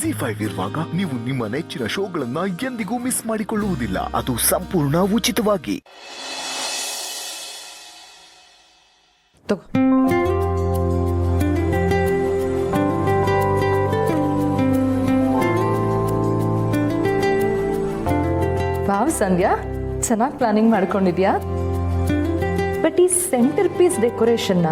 ZEE5 ಇರುವಾಗ ನೀವು ನಿಮ್ಮ ನೆಚ್ಚಿನ ಶೋಗಳನ್ನ ಎಂದಿಗೂ ಮಿಸ್ ಮಾಡಿಕೊಳ್ಳುವುದಿಲ್ಲ. ಅದು ಸಂಪೂರ್ಣ ಉಚಿತವಾಗಿ. ವಾವ್ ಸಂಧ್ಯಾ, ಚೆನ್ನಾಗಿ ಪ್ಲಾನಿಂಗ್ ಮಾಡ್ಕೊಂಡಿದ್ಯಾ. ಬಟ್ ಈ ಸೆಂಟರ್ ಪೀಸ್ ಡೆಕೋರೇಷನ್ನ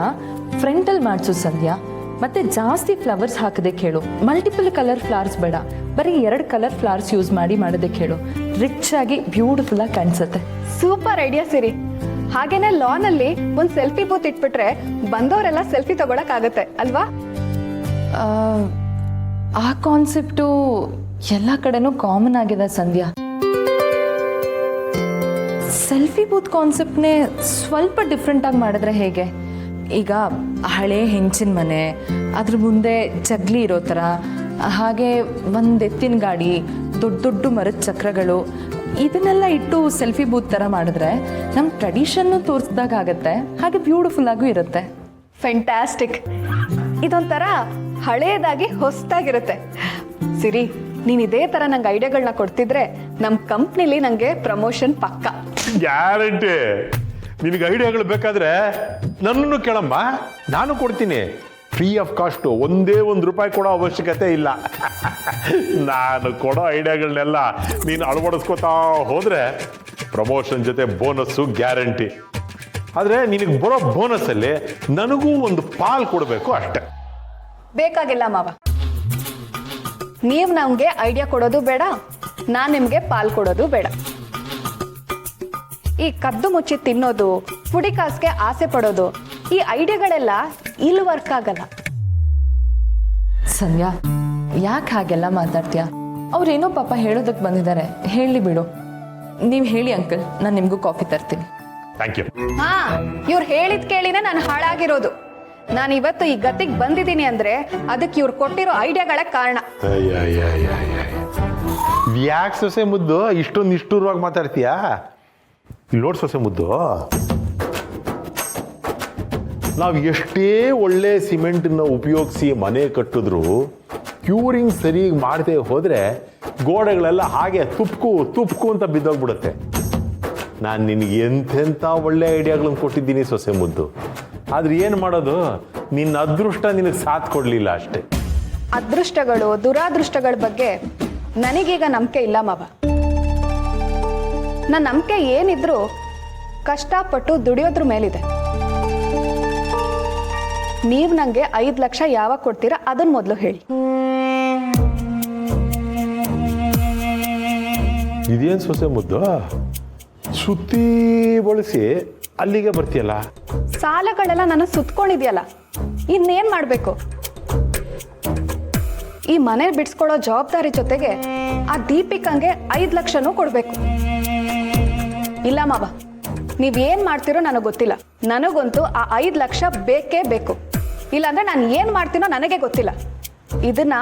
ಫ್ರಂಟಲ್ಲಿ ಮಾಡಿಸು ಸಂಧ್ಯಾ. ಮತ್ತೆ ಜಾಸ್ತಿ ಫ್ಲವರ್ಸ್ ಹಾಕದೆ ಕೇಳು. ಮಲ್ಟಿಪಲ್ ಕಲರ್ ಫ್ಲವರ್ಸ್ ಬೇಡ, ಬರೀ 2 ಕಲರ್ ಫ್ಲವರ್ಸ್ ಯೂಸ್ ಮಾಡೋದಕ್ಕೆ ಹೇಳು. ರಿಚ್ ಆಗಿ ಬ್ಯೂಟಿಫುಲ್ ಆಗಿ ಕಾಣಿಸುತ್ತೆ. ಸೂಪರ್ ಐಡಿಯಾ ಸಿರಿ. ಹಾಗೇನೆ ಲಾನ್ ಅಲ್ಲಿ ಒಂದು ಸೆಲ್ಫಿ ಬೂತ್ ಇಟ್ಬಿಟ್ರೆ ಬಂದವರೆಲ್ಲ ಸೆಲ್ಫಿ ತಗೊಳಕ್ ಆಗತ್ತೆ ಅಲ್ವಾ? ಆ ಕಾನ್ಸೆಪ್ಟು ಎಲ್ಲ ಕಡೆನೂ ಕಾಮನ್ ಆಗಿದೆ ಸಂಧ್ಯಾ. ಸೆಲ್ಫಿ ಬೂತ್ ಕಾನ್ಸೆಪ್ಟ್ನೇ ಸ್ವಲ್ಪ ಡಿಫ್ರೆಂಟ್ ಆಗಿ ಮಾಡಿದ್ರೆ ಹೇಗೆ? ಈಗ ಹಳೆ ಹೆಂಚಿನ ಮನೆ, ಅದ್ರ ಮುಂದೆ ಜಗ್ಲಿ ಇರೋ ಥರ, ಹಾಗೆ ಒಂದು ಎತ್ತಿನ ಗಾಡಿ, ದೊಡ್ಡ ದೊಡ್ಡ ಮರದ ಚಕ್ರಗಳು, ಇದನ್ನೆಲ್ಲ ಇಟ್ಟು ಸೆಲ್ಫಿ ಬೂತ್ ಥರ ಮಾಡಿದ್ರೆ ನಮ್ಮ ಟ್ರೆಡಿಷನ್ನು ತೋರಿಸ್ದಾಗ ಆಗುತ್ತೆ, ಹಾಗೆ ಬ್ಯೂಟಿಫುಲ್ ಆಗೂ ಇರುತ್ತೆ. ಫ್ಯಾಂಟಾಸ್ಟಿಕ್. ಇದೊಂಥರ ಹಳೇದಾಗಿ ಹೊಸದಾಗಿರುತ್ತೆ. ಸಿರಿ, ನೀನು ಇದೇ ಥರ ನಂಗೆ ಐಡಿಯಾಗಳನ್ನ ಕೊಡ್ತಿದ್ರೆ ನಮ್ಮ ಕಂಪ್ನಿಲಿ ನನಗೆ ಪ್ರಮೋಷನ್ ಪಕ್ಕ. ಗ್ಯಾರಂಟಿ. ನಿನಗೆ ಐಡಿಯಾಗಳು ಬೇಕಾದ್ರೆ ನನ್ನನ್ನು ಕೇಳಮ್ಮ, ನಾನು ಕೊಡ್ತೀನಿ. ಫ್ರೀ ಆಫ್ ಕಾಸ್ಟ್, ಒಂದೇ ₹1 ಕೊಡೋ ಅವಶ್ಯಕತೆ ಇಲ್ಲ. ನಾನು ಕೊಡೋ ಐಡಿಯಾಗಳನ್ನೆಲ್ಲ ನೀನು ಅಳವಡಿಸ್ಕೋತಾ ಹೋದ್ರೆ ಪ್ರಮೋಷನ್ ಜೊತೆ ಬೋನಸ್ಸು ಗ್ಯಾರಂಟಿ. ಆದರೆ ನಿನಗೆ ಬರೋ ಬೋನಸ್ಸಲ್ಲಿ ನನಗೂ ಒಂದು ಪಾಲ್ ಕೊಡಬೇಕು ಅಷ್ಟೆ. ಬೇಕಾಗಿಲ್ಲ ಮಾವ, ನೀವು ನಮಗೆ ಐಡಿಯಾ ಕೊಡೋದು ಬೇಡ, ನಾನು ನಿಮಗೆ ಪಾಲ್ ಕೊಡೋದು ಬೇಡ. ಈ ಕದ್ದು ಮುಚ್ಚಿ ತಿನ್ನೋದು, ಪುಡಿ ಕಾಸಿಗೆ ಆಸೆ ಪಡೋದು, ಈ ಐಡಿಯಾಗಳೆಲ್ಲ ಇಲ್ಲಿ ವರ್ಕ್ ಆಗಲ್ಲ. ಸಂಧ್ಯಾ, ಯಾಕೆ ಹಾಗೆಲ್ಲ ಮಾತಾಡ್ತೀಯಾ? ಅವ್ರೇನೋ ಪಾಪ ಹೇಳೋದಕ್ಕೆ ಬಂದಿದ್ದಾರೆ, ಹೇಳಿ ಬಿಡು. ನೀವು ಹೇಳಿ ಅಂಕಲ್, ನಾನು ನಿಮಗೂ ಕಾಫಿ ತರ್ತೀನಿ. Thank you. ಹಾ, ಇವ್ರು ಹೇಳಿದ್ ಕೇಳಿನೇ ನಾನು ಹಾಳಾಗಿರೋದು. ನಾನು ಇವತ್ತು ಈ ಗತಿಗೆ ಬಂದಿದ್ದೀನಿ ಅಂದ್ರೆ ಅದಕ್ಕೆ ಇವ್ರು ಕೊಟ್ಟಿರೋ ಐಡಿಯಾಗಳ ಕಾರಣ. ಯಾಕೆ ಸೊಸೆ ಮುದ್ದು ಇಷ್ಟೊಂದು ನಿಷ್ಠುರವಾಗಿ ಮಾತಾಡ್ತೀಯಾ? ಇಲ್ಲಿ ನೋಡ್ ಸೊಸೆ ಮುದ್ದು, ನಾವು ಎಷ್ಟೇ ಒಳ್ಳೆ ಸಿಮೆಂಟನ್ನ ಉಪಯೋಗಿಸಿ ಮನೆ ಕಟ್ಟಿದ್ರು ಕ್ಯೂರಿಂಗ್ ಸರಿಯಾಗಿ ಮಾಡದೆ ಹೋದ್ರೆ ಗೋಡೆಗಳೆಲ್ಲ ಹಾಗೆ ತುಪ್ಕು ಅಂತ ಬಿದ್ದೋಗ್ಬಿಡುತ್ತೆ. ನಾನು ನಿನಗೆ ಎಂತೆಂಥ ಒಳ್ಳೆ ಐಡಿಯಾಗಳನ್ನು ಕೊಟ್ಟಿದ್ದೀನಿ ಸೊಸೆ ಮುದ್ದು. ಆದ್ರೆ ಏನು ಮಾಡೋದು, ನಿನ್ನ ಅದೃಷ್ಟ ನಿನಗೆ ಸಾಥ್ ಕೊಡಲಿಲ್ಲ ಅಷ್ಟೇ. ಅದೃಷ್ಟಗಳು ದುರಾದೃಷ್ಟಗಳ ಬಗ್ಗೆ ನನಗೀಗ ನಂಬಿಕೆ ಇಲ್ಲ ಮಾವ. ನನ್ನ ನಂಬಿಕೆ ಏನಿದ್ರು ಕಷ್ಟಪಟ್ಟು ದುಡಿಯೋದ್ರ ಮೇಲಿದೆ. ನೀವು ನನಗೆ 5 ಲಕ್ಷ ಯಾವಾಗ ಕೊಡ್ತೀರಾ ಅದನ್ನ ಮೊದಲು ಹೇಳಿ. ಇದೇನು ಸೊಸೆ ಮುದ್ದು, ಸುತ್ತಿ ಬಳಸಿ ಅಲ್ಲಿಗೆ ಬರ್ತೀಯಲ್ಲ? ಸಾಲಗಳೆಲ್ಲ ನನ್ನ ಸುತ್ಕೊಂಡಿದ್ಯಲ್ಲ, ಇನ್ನೇನ್ ಮಾಡ್ಬೇಕು? ಈ ಮನೆ ಬಿಡಿಸ್ಕೊಳ್ಳೋ ಜವಾಬ್ದಾರಿ ಜೊತೆಗೆ ಆ ದೀಪಿಕಂಗೆ 5 ಲಕ್ಷನೂ ಕೊಡ್ಬೇಕು. ಇಲ್ಲ ಮಾವ, ನೀವೇನ್ ಮಾಡ್ತೀರೋ ನನಗೆ ಗೊತ್ತಿಲ್ಲ. ನನಗಂತೂ ಆ 5 ಲಕ್ಷ ಬೇಕೇ ಬೇಕು. ಇಲ್ಲಾಂದ್ರೆ ನಾನು ಏನ್ ಮಾಡ್ತೀನೋ ನನಗೆ ಗೊತ್ತಿಲ್ಲ. ಇದನ್ನ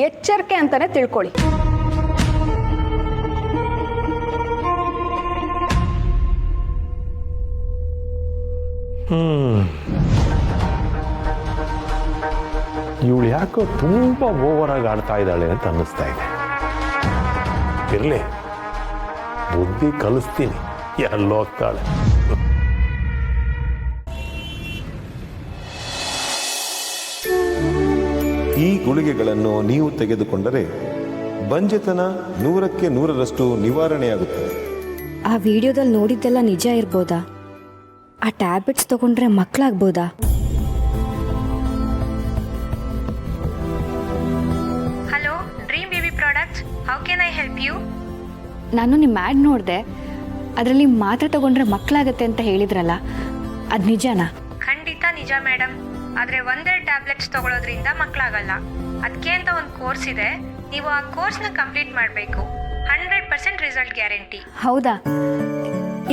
ಎಚ್ಚರಿಕೆ ಅಂತಾನೆ ತಿಳ್ಕೊಳ್ಳಿ. ಇವಳು ಯಾಕೋ ತುಂಬಾ ಓವರ್ ಆಗಿ ಆಡ್ತಾ ಇದ್ದಾಳೆ ಅಂತ ಅನ್ನಿಸ್ತಾ ಇದೆ. ಇರ್ಲಿ, ಬುದ್ಧಿ ಕಲಿಸ್ತೀನಿ, ಎಲ್ಲೋಗ್ತಾಳೆ. ಈ ಗುಳಿಗೆಗಳನ್ನು ನೀವು ತೆಗೆದುಕೊಂಡರೆ ಬಂಜೆತನ 100ಕ್ಕೆ 100ರಷ್ಟು ನಿವಾರಣೆಯಾಗುತ್ತದೆ. ಆ ವಿಡಿಯೋದಲ್ಲಿ ನೋಡಿದ್ದೆಲ್ಲ ನಿಜ ಇರ್ಬೋದಾ? ಆ ಟ್ಯಾಬ್ಲೆಟ್ಸ್ ತಗೊಂಡ್ರೆ ಮಕ್ಕಳಾಗ್ಬೋದಾ? Hello, dream baby products, how can I help you? ನಾನು ನಿಮ್ಮ ಆ್ಯಡ್ ನೋಡಿದೆ, ಅದರಲ್ಲಿ ಮಾತ್ರೆ ತಗೊಂಡ್ರೆ ಮಕ್ಕಳಾಗತ್ತೆ ಅಂತ ಹೇಳಿದ್ರಲ್ಲ, ಅದು ನಿಜನಾ? ಖಂಡಿತ ನಿಜ ಮೇಡಮ್. ಆದರೆ 1-2 ಟ್ಯಾಬ್ಲೆಟ್ಸ್ ತಗೊಳ್ಳೋದ್ರಿಂದ ಮಕ್ಕಳಾಗಲ್ಲ. ಅದಕ್ಕೆ ಅಂತ ಒಂದು ಕೋರ್ಸ್ ಇದೆ, ನೀವು ಆ ಕೋರ್ಸ್ನ ಕಂಪ್ಲೀಟ್ ಮಾಡಬೇಕು. 100% ರಿಸಲ್ಟ್ ಗ್ಯಾರಂಟಿ. ಹೌದಾ?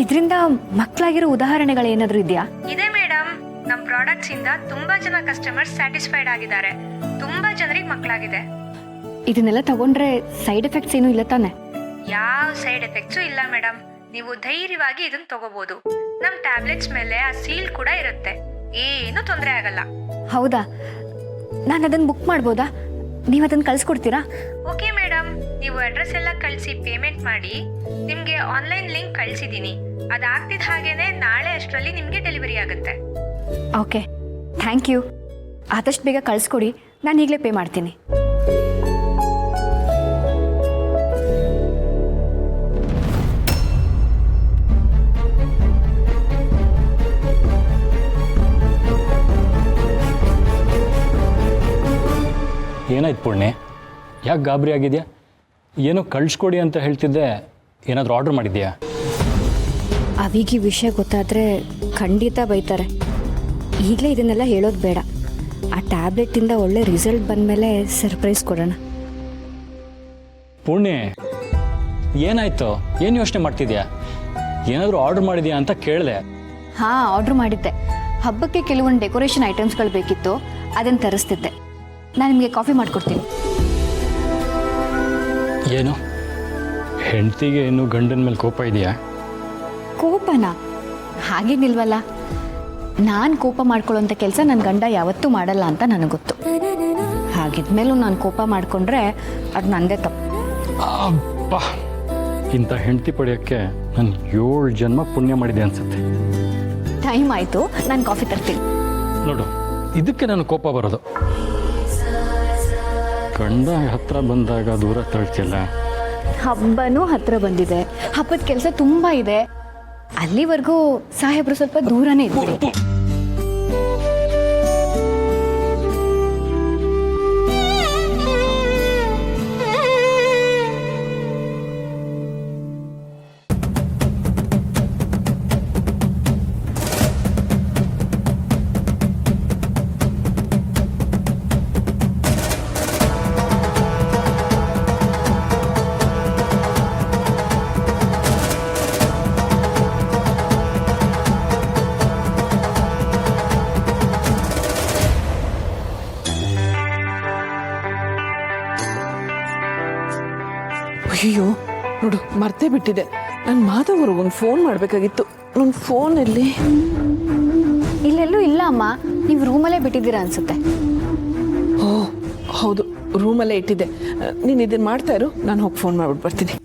ಇದರಿಂದ ಮಕ್ಕಳಾಗಿರೋ ಉದಾಹರಣೆಗಳೇನಾದರೂ ಇದೆಯಾ? ಇದೆ ಮೇಡಮ್. ನಮ್ಮ ಪ್ರಾಡಕ್ಟ್ಸ್ ಇಂದ ತುಂಬಾ ಜನ ಕಸ್ಟಮರ್ಸ್ ಸ್ಯಾಟಿಸ್ಫೈಡ್ ಆಗಿದ್ದಾರೆ. ತುಂಬಾ ಜನರಿಗೆ ಮಕ್ಕಳಾಗಿದೆ. ಇದನ್ನೆಲ್ಲ ತಗೊಂಡ್ರೆ ಸೈಡ್ ಎಫೆಕ್ಟ್ಸ್ ಏನೂ ಇಲ್ಲ ತಾನೆ? ಯಾವ ಸೈಡ್ ಎಫೆಕ್ಟ್ಸು ಇಲ್ಲ ಮೇಡಮ್. ನೀವು ಧೈರ್ಯವಾಗಿ ಇದನ್ನ ತಗೋಬಹುದು. ನಮ್ಮ ಟ್ಯಾಬ್ಲೆಟ್ಸ್ ಮೇಲೆ ಆ ಸೀಲ್ ಕೂಡ ಇರುತ್ತೆ, ಏನು ತೊಂದರೆ ಆಗಲ್ಲ. ಹೌದಾ? ನಾನು ಅದನ್ನು ಬುಕ್ ಮಾಡ್ಬೋದಾ? ನೀವು ಅದನ್ನು ಕಳಿಸ್ಕೊಡ್ತೀರಾ? ಓಕೆ ಮೇಡಮ್, ನೀವು ಅಡ್ರೆಸ್ ಎಲ್ಲ ಕಳಿಸಿ ಪೇಮೆಂಟ್ ಮಾಡಿ. ನಿಮಗೆ ಆನ್ಲೈನ್ ಲಿಂಕ್ ಕಳಿಸಿದ್ದೀನಿ. ಅದಾಗ್ತಿದ್ದ ಹಾಗೇನೆ ನಾಳೆ ಅಷ್ಟರಲ್ಲಿ ನಿಮಗೆ ಡೆಲಿವರಿ ಆಗುತ್ತೆ. Okay, thank you. ಆದಷ್ಟು ಬೇಗ ಕಳಿಸ್ಕೊಡಿ, ನಾನು ಈಗಲೇ ಪೇ ಮಾಡ್ತೀನಿ. ಏನಾಯ್ತು ಪುಣ್ಯ? ಯಾಕೆ ಗಾಬರಿ ಆಗಿದೆಯಾ? ಏನೋ ಕಳಿಸ್ಕೊಡಿ ಅಂತ ಹೇಳ್ತಿದ್ದೆ, ಏನಾದರೂ ಆರ್ಡ್ರ್ ಮಾಡಿದ್ಯಾ? ಅವಿಗೆ ವಿಷಯ ಗೊತ್ತಾದರೆ ಖಂಡಿತ ಬೈತಾರೆ. ಈಗಲೇ ಇದನ್ನೆಲ್ಲ ಹೇಳೋದು ಬೇಡ. ಆ ಟ್ಯಾಬ್ಲೆಟಿಂದ ಒಳ್ಳೆ ರಿಸಲ್ಟ್ ಬಂದಮೇಲೆ ಸರ್ಪ್ರೈಸ್ ಕೊಡೋಣ. ಪುಣ್ಯ, ಏನಾಯ್ತು? ಏನು ಯೋಚನೆ ಮಾಡ್ತಿದ್ಯಾ? ಏನಾದರೂ ಆರ್ಡ್ರ್ ಮಾಡಿದ್ಯಾ ಅಂತ ಕೇಳಿದೆ. ಹಾಂ, ಆರ್ಡ್ರ್ ಮಾಡಿದ್ದೆ. ಹಬ್ಬಕ್ಕೆ ಕೆಲವೊಂದು ಡೆಕೋರೇಷನ್ ಐಟಮ್ಸ್ಗಳು ಬೇಕಿತ್ತು, ಅದನ್ನು ತರಿಸ್ತಿದ್ದೆ. ನಾನು ನಿಮಗೆ ಕಾಫಿ ಮಾಡಿಕೊಡ್ತೀನಿ. ಏನು ಹೆಂಡತಿಗೆ ಏನು ಗಂಡನ ಮೇಲೆ ಕೋಪ ಇದೆಯಾ? ಕೋಪನಾ? ಹಾಗೇನಿಲ್ವಲ್ಲ. ನಾನು ಕೋಪ ಮಾಡ್ಕೊಳ್ಳೋಂಥ ಕೆಲಸ ನನ್ನ ಗಂಡ ಯಾವತ್ತೂ ಮಾಡಲ್ಲ ಅಂತ ನನಗೆ ಗೊತ್ತು. ಹಾಗಿದ್ಮೇಲೂ ನಾನು ಕೋಪ ಮಾಡಿಕೊಂಡ್ರೆ ಅದು ನನ್ನದೇ ತಪ್ಪು. ಅಬ್ಬಾ, ಇಂಥ ಹೆಂಡತಿ ಪಡೆಯೋಕ್ಕೆ ನಾನು 7 ಜನ್ಮ ಪುಣ್ಯ ಮಾಡಿದೆ ಅನ್ಸುತ್ತೆ. ಟೈಮ್ ಆಯಿತು, ನಾನು ಕಾಫಿ ತರ್ತೀನಿ. ನೋಡು, ಇದಕ್ಕೆ ನಾನು ಕೋಪ ಬರೋದು. ಗಂಡ ಹತ್ರ ಬಂದಾಗ ದೂರ ತಳ್ತಿಲ್ಲ. ಹಬ್ಬನೂ ಹತ್ರ ಬಂದಿದೆ, ಹಬ್ಬದ ಕೆಲಸ ತುಂಬ ಇದೆ. ಅಲ್ಲಿವರೆಗೂ ಸಾಹೇಬ್ರು ಸ್ವಲ್ಪ ದೂರನೇ ಇದ್ದೀರಿ. ಅಯ್ಯೋ ನೋಡು, ಮರ್ತೇ ಬಿಟ್ಟಿದೆ. ನಾನು ಮಾಧವ್ ಅವ್ರಿಗೊಂದು ಫೋನ್ ಮಾಡಬೇಕಾಗಿತ್ತು. ನನ್ನ ಫೋನ್ ಎಲ್ಲಿ? ಇಲ್ಲೆಲ್ಲೂ ಇಲ್ಲ ಅಮ್ಮ, ನೀವು ರೂಮಲ್ಲೇ ಬಿಟ್ಟಿದ್ದೀರಾ ಅನ್ಸುತ್ತೆ. ಓ ಹೌದು, ರೂಮಲ್ಲೇ ಇಟ್ಟಿದ್ದೆ. ನೀನು ಇದನ್ನು ಮಾಡ್ತಾ ಇರು, ನಾನು ಹೋಗಿ ಫೋನ್ ಮಾಡ್ಬಿಟ್ಟು ಬರ್ತೀನಿ.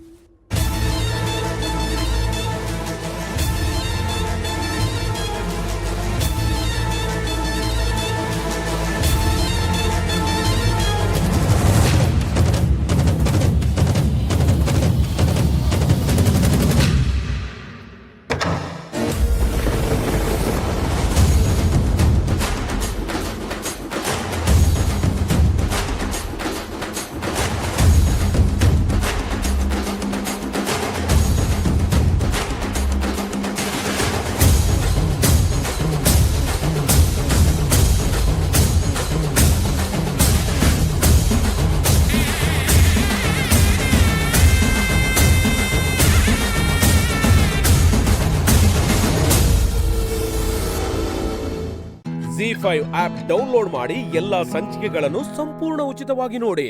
ZEE5 ಆಪ್ ಡೌನ್ಲೋಡ್ ಮಾಡಿ ಎಲ್ಲಾ ಸಂಚಿಕೆಗಳನ್ನು ಸಂಪೂರ್ಣ ಉಚಿತವಾಗಿ ನೋಡಿ.